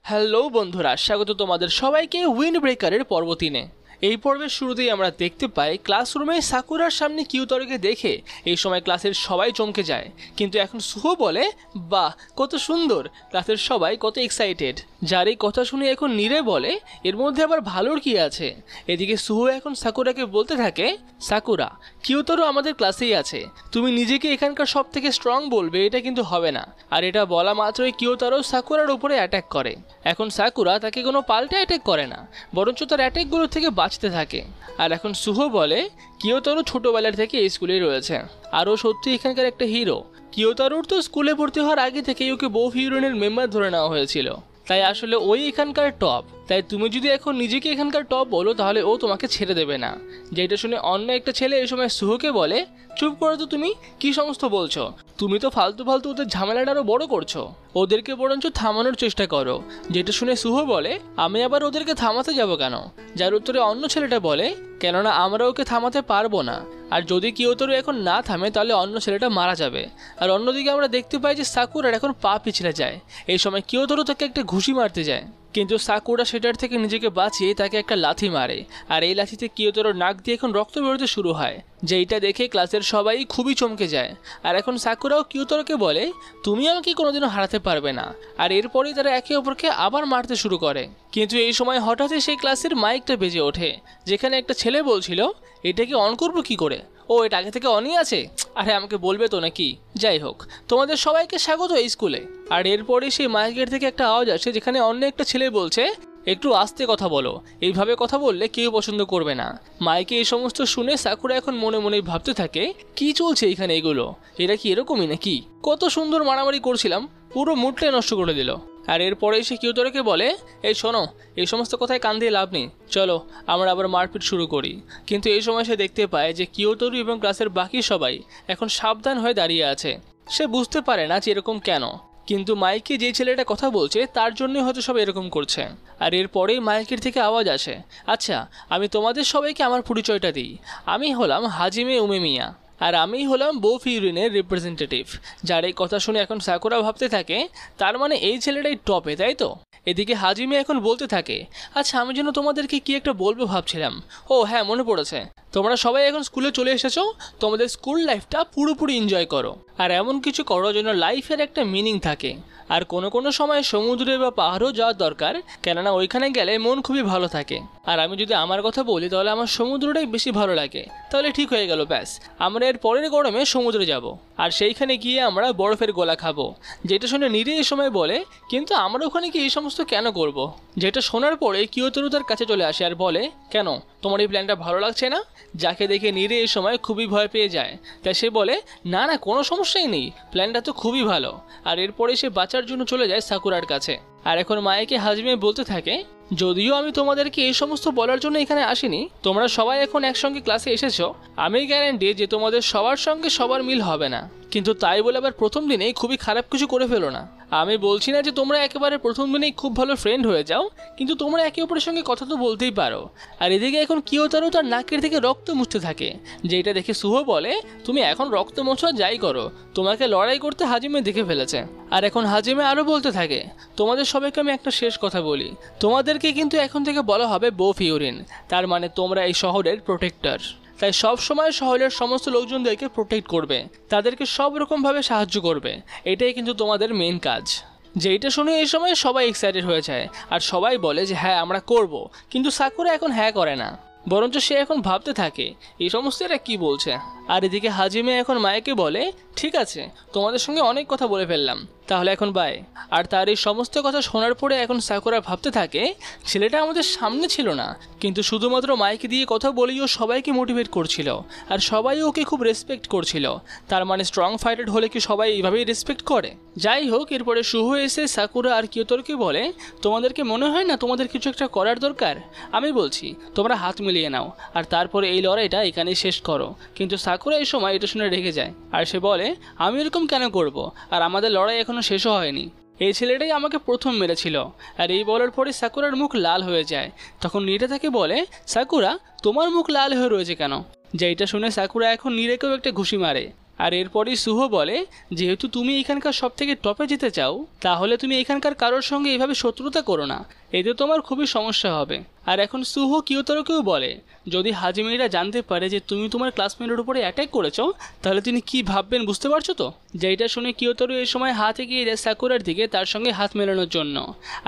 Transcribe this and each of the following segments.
Hello বন্ধুরা, স্বাগত তোমাদের সবাইকে উইন্ড ব্রেকারের পর্ব 3-এ। এই পর্বের শুরুতেই আমরা দেখতে পাই ক্লাসরুমে সাকুরার সামনে কিউতরোকে দেখে এই সময় ক্লাসের সবাই চমকে যায়। কিন্তু এখন সুহো বলে, বাহ কত সুন্দর, ক্লাসের সবাই কত এক্সাইটেড। যার এই কথা শুনে এখন নীরে বলে, এর মধ্যে আবার ভালোর কি আছে। এদিকে সুহো এখন সাকুরাকে বলতে থাকে, সাকুরা কিউতরো আমাদের ক্লাসেই আছে, তুমি নিজেকে এখানকার সব থেকে স্ট্রং বলবে এটা কিন্তু হবে না। আর এটা বলা মাত্রই কিউতরো সাকুরার উপরে অ্যাটাক করে। এখন সাকুরা তাকে কোনো পাল্টে অ্যাটাক করে না, বরঞ্চ তার অ্যাটাকগুলো থেকে বাঁচতে থাকে। আর এখন সুহো বলে, কিয়োতারো ছোটবেলার থেকে এই স্কুলেই রয়েছে, আর ও সত্যি এখানকার একটা হিরো। কিয়োতারোর তো স্কুলে ভর্তি হওয়ার আগে থেকেই ওকে বোফ ইউনিয়নের মেম্বার ধরে নেওয়া হয়েছিল, তাই আসলে ওই এখানকার টপ। তাই তুমি যদি এখন নিজেকে এখানকার টপ বলো তাহলে ও তোমাকে ছেড়ে দেবে না। যেটা শুনে অন্য একটা ছেলে এই সময় সুহোকে বলে, চুপ করো তো, তুমি কি সমস্ত বলছো? তুমি তো ফালতু ফালতু ওদের ঝামেলাটা আরো বড় করছো, ওদেরকে বরঞ্চ থামানোর চেষ্টা করো। যেটা শুনে সুহো বলে, আমি আবার ওদেরকে থামাতে যাব কেন? যার উত্তরে অন্য ছেলেটা বলে, কেননা আমরা ওকে থামাতে পারবো না, আর যদি কিয়োতরো এখন না থামে তাহলে অন্য ছেলেটা মারা যাবে। আর অন্যদিকে আমরা দেখতে পাই যে সাকুরার এখন পা পিছলে যায়। এই সময় কিয়োতরো তাকে একটা ঘুষি মারতে যায়, কিন্তু সাকুরা সেটার থেকে নিজেকে বাঁচিয়ে তাকে একটা লাথি মারে। আর এই লাথিতে কিয়োতরোর নাক দিয়ে এখন রক্ত বেরোতে শুরু হয়, যেইটা দেখে ক্লাসের সবাই খুবই চমকে যায়। আর এখন সাকুরাও কিয়োতরোকে বলে, তুমি আমাকে কোনোদিনও হারাতে পারবে না। আর এরপরেই তারা একে অপরকে আবার মারতে শুরু করে। কিন্তু এই সময় হঠাৎই সেই ক্লাসের মাইকটা বেজে ওঠে, যেখানে একটা ছেলে বলছিল, এটাকে অন করবো কি করে? ও এটা আগে থেকে অনই আছে? আরে আমাকে বলবে তো নাকি? যাই হোক, তোমাদের সবাইকে স্বাগত এই স্কুলে। আর এরপরেই সেই মাইকের থেকে একটা আওয়াজ আসে, যেখানে অন্য একটা ছেলে বলছে, একটু আস্তে কথা বলো, এইভাবে কথা বললে কেউ পছন্দ করবে না। মাইকে এই সমস্ত শুনে সাকুরা এখন মনে মনে ভাবতে থাকে, কি চলছে এখানে এগুলো? এরা কি এরকমই নাকি? কত সুন্দর মারামারি করছিলাম, পুরো মুডটাই নষ্ট করে দিল। আর এরপরে সে কিয়োতরোকে বলে, এই শোনো, এই সমস্ত কথায় কান দিয়ে লাভ নেই, চলো আমরা আবার মারপিট শুরু করি। কিন্তু এই সময় সে দেখতে পায় যে কিয়োতরো এবং ক্লাসের বাকি সবাই এখন সাবধান হয়ে দাঁড়িয়ে আছে। সে বুঝতে পারে না যে এরকম কেন, কিন্তু মাইকে যে ছেলেটা কথা বলছে তার জন্যই হয়তো সব এরকম করছে। আর এরপরেই মাইকের থেকে আওয়াজ আসে, আচ্ছা আমি তোমাদের সবাইকে আমার পরিচয়টা দিই, আমি হলাম হাজিমে উমেমিয়া, আর আমি হলাম বোফ ইউনিয়নের রিপ্রেজেন্টেটিভ। যার এই কথা শুনে এখন সাকুরা ভাবতে থাকে, তার মানে এই ছেলেটাই টপে, তাই তো? এদিকে হাজিমে এখন বলতে থাকে, আচ্ছা আমি যেন তোমাদেরকে কি একটা বলবো ভাবছিলাম। ও হ্যাঁ, মনে পড়েছে, তোমরা সবাই এখন স্কুলে চলে এসেছো, তোমাদের স্কুল লাইফটা পুরোপুরি এনজয় করো। আর এমন কিছু করো যেন লাইফের একটা মিনিং থাকে। আর কোনো কোনো সময় সমুদ্রে বা পাহাড়ও যাওয়ার দরকার, কেননা ওইখানে গেলে মন খুবই ভালো থাকে। আর আমি যদি আমার কথা বলি তাহলে আমার সমুদ্রটাই বেশি ভালো লাগে। তাহলে ঠিক হয়ে গেল, ব্যাস আমরা এর পরের গরমে সমুদ্রে যাব, আর সেইখানে গিয়ে আমরা বরফের গোলা খাবো। যেটা শুনে নীরে এই সময় বলে, কিন্তু আমরা ওখানে কি এই সমস্ত কেন করব? যেটা শোনার পরে কিয়োতরো তার কাছে চলে আসে আর বলে, কেন তোমার এই প্ল্যানটা ভালো লাগছে না? যাকে দেখে নীরে এই সময় খুবই ভয় পেয়ে যায়। তাই সে বলে, না না কোনো সমস্যাই নেই, প্ল্যানটা তো খুবই ভালো। আর এরপরে সে বাঁচার জন্য চলে যায় সাকুরার কাছে। আর এখন মায়েকে হাজমে বলতে থাকে, যদিও আমি তোমাদেরকে এই সমস্ত বলার জন্য এখানে আসিনি, তোমরা সবাই এখন একসঙ্গে ক্লাসে এসেছো, আমি গ্যারান্টি যে তোমাদের সবার সঙ্গে সবার মিল হবে না। কিন্তু তাই বলে আবার প্রথম দিনেই খুবই খারাপ কিছু করে ফেলো না। আমি বলছি না যে তোমরা একেবারে প্রথম দিনেই খুব ভালো ফ্রেন্ড হয়ে যাও, কিন্তু তোমরা একে অপরের সঙ্গে কথা তো বলতেই পারো। আর এদিকে এখন কিয়োতরো তার নাকের থেকে রক্ত মুছতে থাকে, যেটা দেখে সুহো বলে, তুমি এখন রক্ত মোছা যাই করো, তোমাকে লড়াই করতে হাজিমে দেখে ফেলেছে। আর এখন হাজিমে আরও বলতে থাকে, তোমাদের সবাইকে আমি একটা শেষ কথা বলি, তোমাদেরকে কিন্তু এখন থেকে বলা হবে বোফ ইউরিন, তার মানে তোমরা এই শহরের প্রোটেক্টর। তাই সব সময় শহরের সমস্ত লোকজনদেরকে প্রোটেক্ট করবে, তাদেরকে সব রকমভাবে সাহায্য করবে, এটাই কিন্তু তোমাদের মেন কাজ। যেইটা শুনে এই সময় সবাই এক্সাইটেড হয়ে যায়, আর সবাই বলে যে হ্যাঁ আমরা করব। কিন্তু সাকুরা এখন হ্যাঁ করে না, বরঞ্চ সে এখন ভাবতে থাকে এই সমস্ত এরা কী বলছে। আর এদিকে হাজিমে এখন মায়েকে বলে, ঠিক আছে তোমাদের সঙ্গে অনেক কথা বলে ফেললাম, তাহলে এখন বাই। আর তার এই সমস্ত কথা শোনার পরে এখন সাকুরা ভাবতে থাকে, ছেলেটা আমাদের সামনে ছিল না, কিন্তু শুধুমাত্র মাইকে দিয়ে কথা বলেই ও সবাইকে মোটিভেট করছিল, আর সবাই ওকে খুব রেসপেক্ট করছিল। তার মানে স্ট্রং ফাইটার হলে কি সবাই এইভাবেই রেসপেক্ট করে? যাই হোক, এরপরে সুহো এসে সাকুরা আর কিয়োতরোকে বলে, তোমাদেরকে মনে হয় না তোমাদের কিছু একটা করার দরকার? আমি বলছি তোমরা হাত মিলিয়ে নাও, আর তারপরে এই লড়াইটা এখানেই শেষ করো। কিন্তু সাকুরা এই সময় এটা শুনে রেগে যায়, আর সে বলে, আমি এরকম কেন করব? আর আমাদের লড়াই এখনো শেষও হয়নি, এই ছেলেটাই আমাকে প্রথম মেরেছিল। আর এই বলার পরে সাকুরার মুখ লাল হয়ে যায়। তখন নীরে তাকে বলে, সাকুরা তোমার মুখ লাল হয়ে রয়েছে কেন? যেটা শুনে সাকুরা এখন নীরেকেও একটা ঘুষি মারে। আর এরপরই সুহো বলে, যেহেতু তুমি এখানকার সব থেকে টপে যেতে চাও, তাহলে তুমি এখানকার কারোর সঙ্গে এভাবে শত্রুতা করো না, এতে তোমার খুবই সমস্যা হবে। আর এখন সুহো কিয়োতোরোকেও বলে, যদি হাজিমেরা জানতে পারে যে তুমি তোমার ক্লাসমেটের উপরে অ্যাটাক করেছো, তাহলে তিনি কি ভাববেন বুঝতে পারছো তো। যেটা শুনে কিয়োতোরো এই সময় হাত এগিয়ে যায় সাকুরার দিকে তার সঙ্গে হাত মেলানোর জন্য।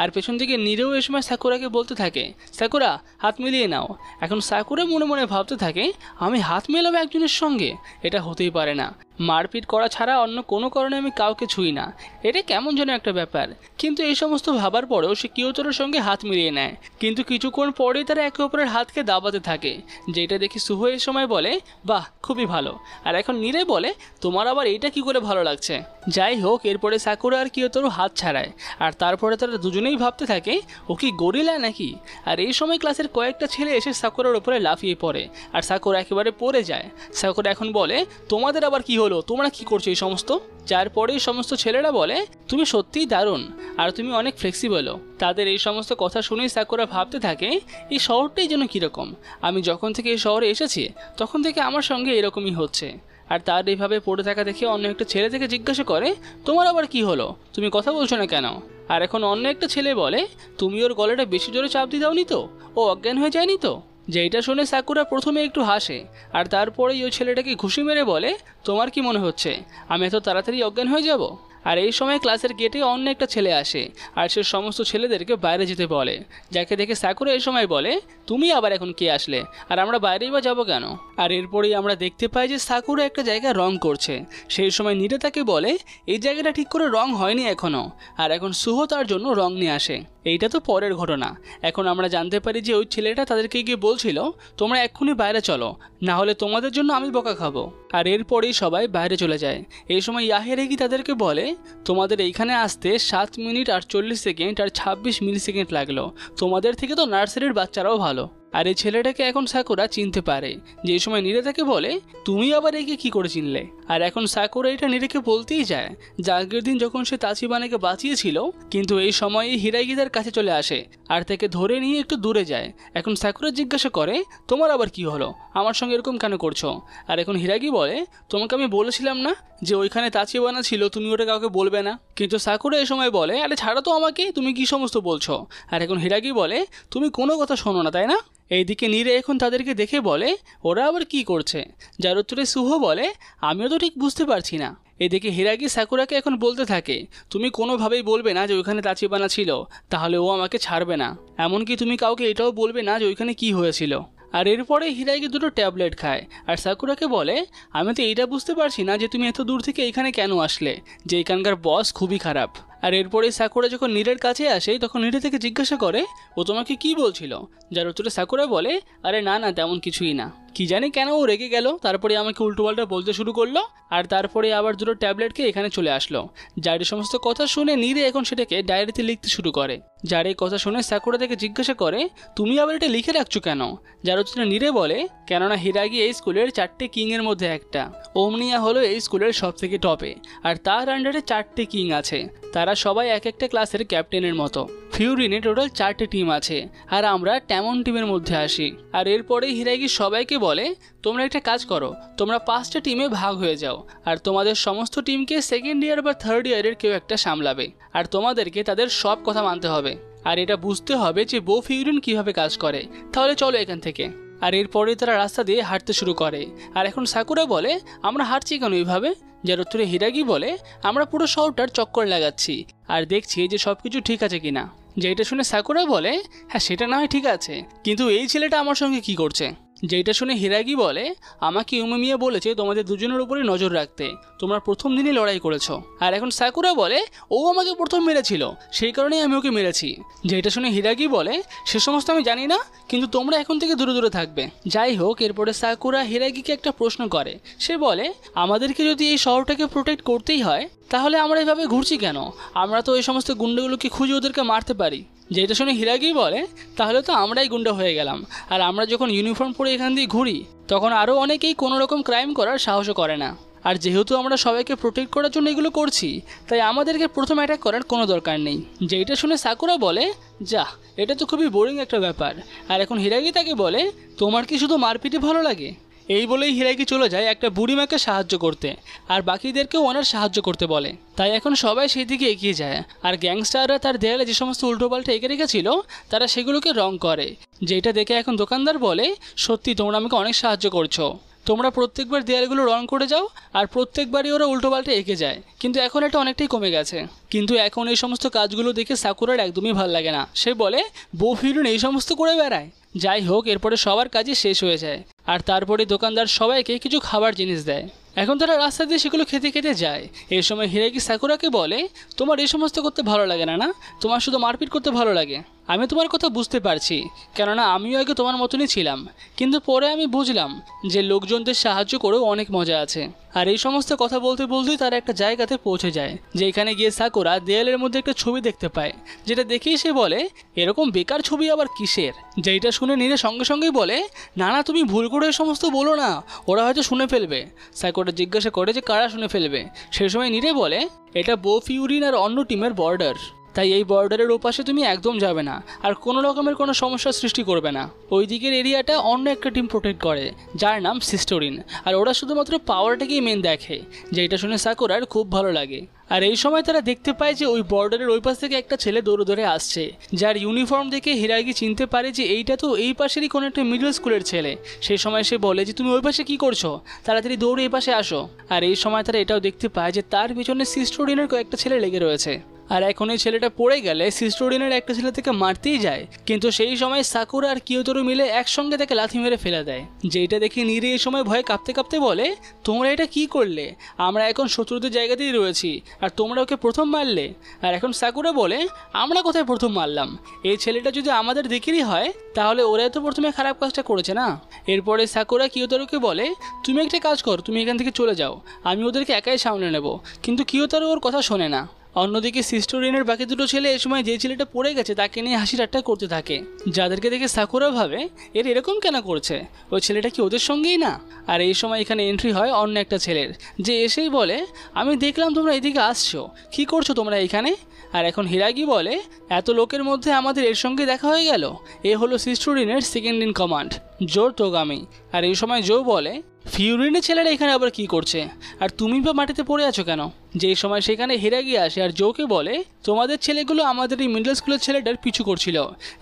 আর পেছন থেকে নীরেও এই সময় সাকুরাকে বলতে থাকে, সাকুরা হাত মিলিয়ে নাও। এখন সাকুরা মনে মনে ভাবতে থাকে, আমি হাত মেলাবো একজনের সঙ্গে, এটা হতেই পারে না। মারপিট করা ছাড়া অন্য কোনো কারণে আমি কাউকে ছুঁই না, এটা কেমন যেন একটা ব্যাপার। কিন্তু এই সমস্ত ভাবার পরেও সে কিয়োতোরোর সঙ্গে হাত মিলিয়ে নেয়। কিন্তু কিছুক্ষণ পরেই তারা একে অপরের হাতকে দাবাতে থাকে, যেটা দেখে সুহো এই সময় বলে, বাহ খুবই ভালো। আর এখন নীরে বলে, তোমার আবার এইটা কি করে ভালো লাগছে। যাই হোক, এরপরে সাকুরা আর কিয়োতোরো হাত ছাড়ায়। আর তারপরে তারা দুজনেই ভাবতে থাকে, ও কি গরিলা নাকি। আর এই সময় ক্লাসের কয়েকটা ছেলে এসে সাকুরার উপরে লাফিয়ে পড়ে, আর সাকুরা একেবারে পড়ে যায়। সাকুরা এখন বলে, তোমাদের আবার কি হলো, তোমরা কি করছো এই সমস্ত। যার পরে সমস্ত ছেলেরা বলে, তুমি সত্যিই দারুণ, আর তুমি অনেক ফ্লেক্সিবলও। তাদের এই সমস্ত কথা শুনেই সাকুরা ভাবতে থাকে, এই শহরটাই যেন কীরকম, আমি যখন থেকে এই শহরে এসেছি তখন থেকে আমার সঙ্গে এরকমই হচ্ছে। আর তার এইভাবে পড়ে থাকা দেখে অন্য একটা ছেলে থেকে জিজ্ঞাসা করে, তোমার আবার কি হলো, তুমি কথা বলছো না কেন। আর এখন অন্য একটা ছেলে বলে, তুমি ওর গলাটা বেশি জোরে চাপ দিয়ে দাওনি তো, ও অজ্ঞান হয়ে যায়নি তো। যেটা শুনে সাকুরা প্রথমে একটু হাসে, আর তারপরেই ওই ছেলেটাকে ঘুষি মেরে বলে, তোমার কি মনে হচ্ছে আমি এত তাড়াতাড়ি অজ্ঞান হয়ে যাব। আর এই সময় ক্লাসের গেটে অন্য একটা ছেলে আসে, আর সে সমস্ত ছেলেদেরকে বাইরে যেতে বলে। যাকে দেখে সাকুরা এই সময় বলে, তুমি আবার এখন কে আসলে, আর আমরা বাইরেই বা যাবো কেন। আর এরপরেই আমরা দেখতে পাই যে সাকুরা একটা জায়গায় রং করছে। সেই সময় নীরে তাকে বলে, এই জায়গাটা ঠিক করে রং হয়নি এখনও। আর এখন সুহো তার জন্য রং নিয়ে আসে। এইটা তো পরের ঘটনা। এখন আমরা জানতে পারি যে ওই ছেলেটা তাদেরকে গিয়ে বলছিল, তোমরা এক্ষুনি বাইরে চলো, না হলে তোমাদের জন্য আমি বকা খাবো। আর এরপরেই সবাই বাইরে চলে যায়। এই সময় ইয়াহেরেগি তাদেরকে বলে, তোমাদের এইখানে আসতে 7 মিনিট 48 সেকেন্ড আর 26 মিলি সেকেন্ড লাগলো, তোমাদের থেকে তো নার্সারির বাচ্চারাও ভালো। আর এই ছেলেটাকে এখন সাকুরা চিনতে পারে। যে সময় নীরে তাকে বলে, তুমি আবার একে কি করে চিনলে। আর এখন সাকুরা এটা নীরেকে বলতেই যায় যে আগের দিন যখন সে তাচিবানাকে বাঁচিয়েছিল, কিন্তু এই সময় হিরাগি তার কাছে চলে আসে আর তাকে ধরে নিয়ে একটু দূরে যায়। এখন সাকুরা জিজ্ঞাসা করে, তোমার আবার কি হলো, আমার সঙ্গে এরকম কেন করছো। আর এখন হিরাগি বলে, তোমাকে আমি বলেছিলাম না যে ওইখানে তাচিবানা ছিল, তুমি ওটা কাউকে বলবে না। কিন্তু সাকুরা এই সময় বলে, আরে ছাড়ো তো আমাকে, তুমি কি সমস্ত বলছো। আর এখন হিরাগি বলে, তুমি কোনো কথা শোনো না তাই না। এইদিকে নীরে এখন তাদেরকে দেখে বলে, ওরা আবার কি করছে। যার উত্তরে সুহো বলে, আমিও তো ঠিক বুঝতে পারছি না। এদিকে হিরাগি সাকুরাকে এখন বলতে থাকে, তুমি কোনোভাবেই বলবে না যে ওইখানে তাচিবানা ছিল, তাহলে ও আমাকে ছাড়বে না। এমনকি তুমি কাউকে এটাও বলবে না যে ওইখানে কি হয়েছিল। আর এরপরে হিরাগি দুটো ট্যাবলেট খায় আর সাকুরাকে বলে, আমি তো এইটা বুঝতে পারছি না যে তুমি এত দূর থেকে এখানে কেন আসলে, যে এখানকার বস খুবই খারাপ। আর এরপরে সাকুরা যখন নীরের কাছে আসে তখন নীরে থেকে জিজ্ঞাসা করে, ও তোমাকে কি বলছিল। যার উত্তরে সাকুরা বলে, আরে না না তেমন কিছুই না। কি জানি কেন ও রেগে গেল, তারপরে আমাকে উল্টোপাল্টা বলতে শুরু করলো। আর তারপরে আবার দুটো ট্যাবলেটকে এখানে চলে আসলো। যার এই সমস্ত কথা শুনে নীরে এখন সেটাকে ডায়েরিতে লিখতে শুরু করে। যার এই কথা শুনে সাকুরা থেকে জিজ্ঞাসা করে, তুমি আবার এটা লিখে রাখছো কেন। যার উত্তরে নীরে বলে, কেননা হিরাগি এই স্কুলের 4টে কিংয়ের মধ্যে একটা। ওমনিয়া হলো এই স্কুলের সব থেকে টপে, আর তার আন্ডারে 4টে কিং আছে। তারা সবাই এক একটা ক্লাসের ক্যাপ্টেনের মতো। ফিউরিনে টোটাল 4টে টিম আছে, আর আমরা তেমন টিমের মধ্যে আসি। আর এরপরে হিরাগি সবাইকে বলে, তোমরা একটা কাজ করো, তোমরা 5টা টিমে ভাগ হয়ে যাও, আর তোমাদের সমস্ত টিমকে সেকেন্ড ইয়ার বা থার্ড ইয়ারের কেউ একটা সামলাবে, আর তোমাদেরকে তাদের সব কথা মানতে হবে। আর এটা বুঝতে হবে যে বো ফিউরিন কীভাবে কাজ করে। তাহলে চলো এখান থেকে। আর এরপরে তারা রাস্তা দিয়ে হাঁটতে শুরু করে। আর এখন সাকুরা বলে, আমরা হাঁটছি কেন এইভাবে। যার উত্তরে হিরাগি বলে, আমরা পুরো শহরটার চক্কর লাগাচ্ছি আর দেখছি যে সব কিছু ঠিক আছে কিনা। যেটা শুনে সাকুরা বলে, হ্যাঁ সেটা না হয় ঠিক আছে, কিন্তু এই ছেলেটা আমার সঙ্গে কি করছে। যেটা শুনে হিরাগি বলে, আমাকে উমামিয়া বলেছে তোমাদের দুজনের উপরে নজর রাখতে, তোমরা প্রথম দিনই লড়াই করেছো। আর এখন সাকুরা বলে, ও আমাকে প্রথম মেরেছিল, সেই কারণেই আমি ওকে মেরেছি। যেটা শুনে হিরাগি বলে, সে সমস্ত আমি জানি না, কিন্তু তোমরা এখন থেকে দূরে দূরে থাকবে। যাই হোক, এরপরে সাকুরা হিরাগিকে একটা প্রশ্ন করে। সে বলে, আমাদেরকে যদি এই শহরটাকে প্রোটেক্ট করতেই হয়, তাহলে আমরা এভাবে ঘুরছি কেন। আমরা তো এই সমস্ত গুন্ডাগুলোকে খুঁজে ওদেরকে মারতে পারি। যেটা শুনে হিরাগি বলে, তাহলে তো আমরাই গুন্ডা হয়ে গেলাম। আর আমরা যখন ইউনিফর্ম পরে এখান দিয়ে ঘুরি, তখন আরও অনেকেই কোনো রকম ক্রাইম করার সাহসও করে না। আর যেহেতু আমরা সবাইকে প্রোটেক্ট করার জন্য এগুলো করছি, তাই আমাদেরকে প্রথম অ্যাটাক করার কোনো দরকার নেই। যেটা শুনে সাকুরা বলে, যা, এটা তো খুবই বোরিং একটা ব্যাপার। আর এখন হিরাগি তাকে বলে, তোমার কি শুধু মারপিটে ভালো লাগে। এই বলেই হিরাকি চলে যায় একটা বুড়িমাকে সাহায্য করতে, আর বাকিদেরকেও ওনার সাহায্য করতে বলে। তাই এখন সবাই সেই দিকে এগিয়ে যায়, আর গ্যাংস্টাররা তার দেয়ালে যে সমস্ত উল্টোপাল্টা এঁকে রেখেছিল তারা সেগুলোকে রং করে। যেটা দেখে এখন দোকানদার বলে, সত্যি তোমরা আমাকে অনেক সাহায্য করছো, তোমরা প্রত্যেকবার দেয়ালগুলো রং করে যাও আর প্রত্যেকবারই ওরা উল্টোপাল্টা এঁকে যায়, কিন্তু এখন এটা অনেকটাই কমে গেছে। কিন্তু এখন এই সমস্ত কাজগুলো দেখে সাকুরার একদমই ভালো লাগে না। সে বলে বউ ফিরুন এই সমস্ত করে বেড়ায়। যাই হোক, এরপরে সবার কাজই শেষ হয়ে যায়, আর তারপরে দোকানদার সবাইকে কিছু খাবার জিনিস দেয়। এখন তারা রাস্তা দিয়ে সেগুলো খেতে খেতে যায়। এই সময় হিরাকি সাকুরাকে বলে, তোমার এই সমস্ত করতে ভালো লাগে না, তোমার শুধু মারপিট করতে ভালো লাগে। আমি তোমার কথা বুঝতে পারছি, কেননা আমিও আগে তোমার মতনই ছিলাম, কিন্তু পরে আমি বুঝলাম যে লোকজনদের সাহায্য করেও অনেক মজা আছে। আর এই সমস্ত কথা বলতে বলতেই তারা একটা জায়গাতে পৌঁছে যায়, যেখানে গিয়ে সাকুরা দেয়ালের মধ্যে একটা ছবি দেখতে পায়। যেটা দেখেই সে বলে, এরকম বেকার ছবি আবার কিসের? যেটা শুনে নীরে সঙ্গে সঙ্গেই বলে, না তুমি ভুল করে এই সমস্ত বলো না, ওরা হয়তো শুনে ফেলবে। সাকুরা জিজ্ঞাসা করে যে কারা শুনে ফেলবে। সেই সময় নীরে বলে, এটা বো ফিউরিন আর অন্য টিমের বর্ডার, তাই এই বর্ডারের ওপাশে তুমি একদম যাবে না, আর কোনো রকমের কোনো সমস্যার সৃষ্টি করবে না। ওই দিকের এরিয়াটা অন্য একটা টিম প্রোটেক্ট করে, যার নাম সিস্টোরিন, আর ওরা শুধুমাত্র পাওয়ারটাকেই মেন দেখে। যেটা শুনে সাকুরার খুব ভালো লাগে। আর এই সময় তারা দেখতে পায় যে ওই বর্ডারের ওই পাশ থেকে একটা ছেলে দৌড়ে দৌড়ে আসছে, যার ইউনিফর্ম দেখে হিরাকি চিনতে পারে যে এইটা তো এই পাশেরই কোনো একটা মিডল স্কুলের ছেলে। সেই সময় সে বলে যে তুমি ওই পাশে কী করছো, তাড়াতাড়ি দৌড়ে এই পাশে আসো। আর এই সময় তারা এটাও দেখতে পায় যে তার পিছনে সিস্টোরিনের কয়েকটা ছেলে লেগে রয়েছে। আর এখন এই ছেলেটা পড়ে গেলে সিস্টোরিনের একটা ছেলে থেকে মারতেই যায়, কিন্তু সেই সময় সাকুরা আর কিয়োতোরু মিলে একসঙ্গে তাকে লাথি মেরে ফেলে দেয়। যেটা দেখে নীরে এই সময় ভয়ে কাঁপতে কাঁপতে বলে, তোমরা এটা কি করলে? আমরা এখন শত্রুদের জায়গাতেই রয়েছি, আর তোমরা ওকে প্রথম মারলে। আর এখন সাকুরা বলে, আমরা কোথায় প্রথম মারলাম? এই ছেলেটা যদি আমাদের দিকেরই হয় তাহলে ওরাই তো প্রথমে খারাপ কাজটা করেছে না। এরপরে সাকুরা কিয়োতোরুকে বলে, তুমি একটা কাজ কর, তুমি এখান থেকে চলে যাও, আমি ওদেরকে একাই সামলে নেব। কিন্তু কিয়োতোরু ওর কথা শোনে না। অন্যদিকে সিস্টোরিনের বাকি দুটো ছেলে এই সময় যে ছেলেটা পড়ে গেছে তাকে নিয়ে হাসি ঠাট্টা করতে থাকে, যাদেরকে দেখে সাকুরা ভাবে এর এরকম কেন করছে, ওই ছেলেটা কি ওদের সঙ্গেই না? আর এই সময় এখানে এন্ট্রি হয় অন্য একটা ছেলের, যে এসেই বলে, আমি দেখলাম তোমরা এদিকে আসছো, কী করছো তোমরা এখানে? আর এখন হিরাকি বলে, এত লোকের মধ্যে আমাদের এর সঙ্গে দেখা হয়ে গেল। এ হলো সিস্টোরিনের সেকেন্ড ইন কমান্ড, জো তোগামি। আর এই সময় জো বলে, ফিউরিনের ছেলেরা এখানে আবার কি করছে, আর তুমি বা মাটিতে পড়ে আছো কেন? যেই সময় সেখানে হিরাকি আসে আর জোকে বলে, তোমাদের ছেলেগুলো আমাদের এই মিডল স্কুলের ছেলেটার পিছু করছিল।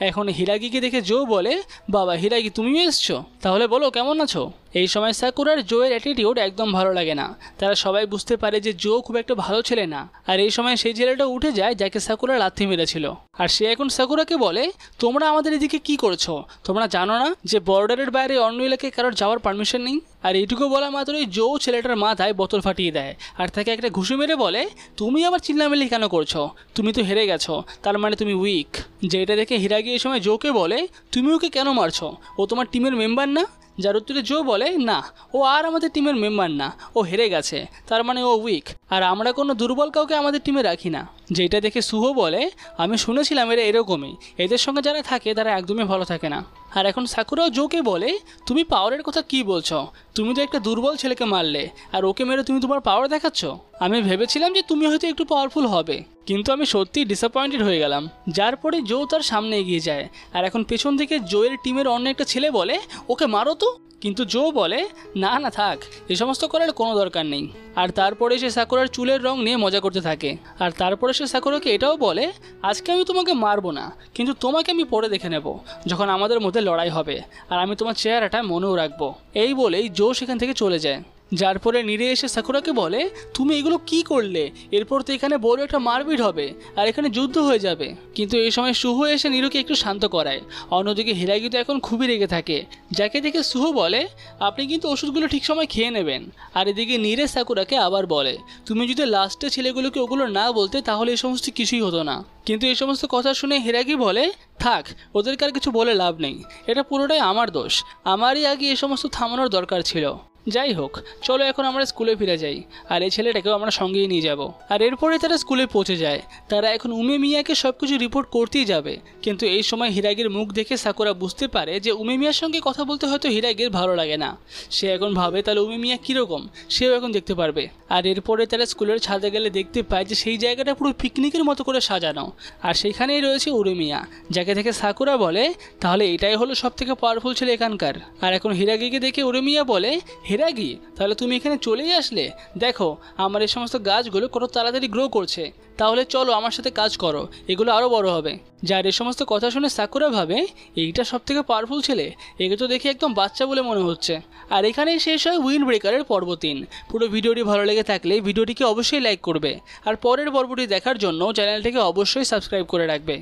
এখন হিরাকিকে দেখে জো বলে, বাবা হিরাকি তুমিও এসছো, তাহলে বলো কেমন আছো? এই সময় সাকুরার জোয়ের অ্যাটিটিউড একদম ভালো লাগে না। তারা সবাই বুঝতে পারে যে জো খুব একটা ভালো ছেলে না। আর এই সময় সেই ছেলেটা উঠে যায় যাকে সাকুরা লাথি মেরেছিল, আর সে এখন সাকুরাকে বলে, তোমরা আমাদের এদিকে কি করছো? তোমরা জানো না যে বর্ডারের বাইরে অন্য এলাকায় কারোর যাওয়ার পারমিশন নেই? আর এইটুকু বলা মাত্রই জো ছেলেটার মাথায় বোতল ফাটিয়ে দেয়, আর তাকে একটা ঘুষি মেরে বলে, তুমি আবার চিল্লামিল্লি কেন করছো? তুমি তো হেরে গেছো, তার মানে তুমি উইক। যেটা দেখে হিরাকি এই সময় জোকে বলে, তুমি ওকে কেন মারছো? ও তোমার টিমের মেম্বার না? যার উত্তরে জো বলে, না ও আর আমাদের টিমের মেম্বার না, ও হেরে গেছে, তার মানে ও উইক, আর আমরা কোনো দুর্বল কাউকে আমাদের টিমে রাখি না। যেটা দেখে সুহো বলে, আমি শুনেছিলাম এরা এরকমই, এদের সঙ্গে যারা থাকে তারা একদমই ভালো থাকে না। আর এখন সাকুরাও জোকে বলে, তুমি পাওয়ারের কথা কি বলছো? তুমি তো একটা দুর্বল ছেলেকে মারলে, আর ওকে মেরে তুমি তোমার পাওয়ার দেখাচ্ছ? আমি ভেবেছিলাম যে তুমি হয়তো একটু পাওয়ারফুল হবে, কিন্তু আমি সত্যিই ডিসঅ্যাপয়েন্টেড হয়ে গেলাম। যার পরে জো তার সামনে এগিয়ে যায়, আর এখন পেছন থেকে জোয়ের টিমের অন্য একটা ছেলে বলে, ওকে মারো তো। কিন্তু জো বলে, না থাক, এ সমস্ত করার কোনো দরকার নেই। আর তারপরে সে সাকুরার চুলের রং নিয়ে মজা করতে থাকে। আর তারপরে সে সাকুরাকে এটাও বলে, আজকে আমি তোমাকে মারবো না, কিন্তু তোমাকে আমি পরে দেখে নেব যখন আমাদের মধ্যে লড়াই হবে, আর আমি তোমার চেহারাটা মনেও রাখবো। এই বলেই জো সেখান থেকে চলে যায়। যার পরে নীরে এসে সাকুরাকে বলে, তুমি এগুলো কি করলে? এরপর তো এখানে বড় একটা মারপিট হবে আর এখানে যুদ্ধ হয়ে যাবে। কিন্তু এই সময় সুহো এসে নীরুকে একটু শান্ত করায়। অন্যদিকে হিরাকি তো এখন খুবই রেগে থাকে, যাকে দেখে সুহো বলে, আপনি কিন্তু ওষুধগুলো ঠিক সময় খেয়ে নেবেন। আর এদিকে নীরে সাকুরাকে আবার বলে, তুমি যদি লাস্টে ছেলেগুলোকে ওগুলো না বলতে তাহলে এই সমস্ত কিছুই হতো না। কিন্তু এই সমস্ত কথা শুনে হিরাকি বলে, থাক, ওদেরকে আর কিছু বলে লাভ নেই, এটা পুরোটাই আমার দোষ, আমারই আগে এই সমস্ত থামানোর দরকার ছিল। যাই হোক, চলো এখন আমরা স্কুলে ফিরে যাই, আর এই ছেলেটাকেও আমরা সঙ্গেই নিয়ে যাব। আর এরপরে তারা স্কুলে পৌঁছে যায়। তারা এখন উমেমিয়াকে সব কিছু রিপোর্ট করতেই যাবে, কিন্তু এই সময় হিরাগির মুখ দেখে সাকুরা বুঝতে পারে যে উমেমিয়ার সঙ্গে কথা বলতে হয়তো হিরাগির ভালো লাগে না। সে এখন ভাবে তাহলে উমেমিয়া কীরকম সেও এখন দেখতে পারবে। আর এরপরে তারা স্কুলের ছাদে গেলে দেখতে পায় যে সেই জায়গাটা পুরো পিকনিকের মতো করে সাজানো, আর সেখানেই রয়েছে উরুমিয়া, যাকে দেখে সাকুরা বলে তাহলে এটাই হলো সব থেকে পাওয়ারফুল ছেলে এখানকার। আর এখন হিরাগিকে দেখে উরুমিয়া বলে, হিরাগি তাহলে তুমি এখানে চলেই আসলে, দেখো আমার এই সমস্ত গাছগুলো কত তাড়াতাড়ি গ্রো করছে, তাহলে চলো আমার সাথে কাজ করো, এগুলো আরও বড় হবে। যার এই সমস্ত কথা শুনে সাকুরা ভাবে এইটা সব থেকে পাওয়ারফুল ছেলে, একে তো দেখে একদম বাচ্চা বলে মনে হচ্ছে। আর এখানেই শেষ হয় উইন্ড ব্রেকারের পর্ব 3। পুরো ভিডিওটি ভালো লেগে থাকলে ভিডিওটিকে অবশ্যই লাইক করবে, আর পরের পর্বটি দেখার জন্য চ্যানেলটিকে অবশ্যই সাবস্ক্রাইব করে রাখবে।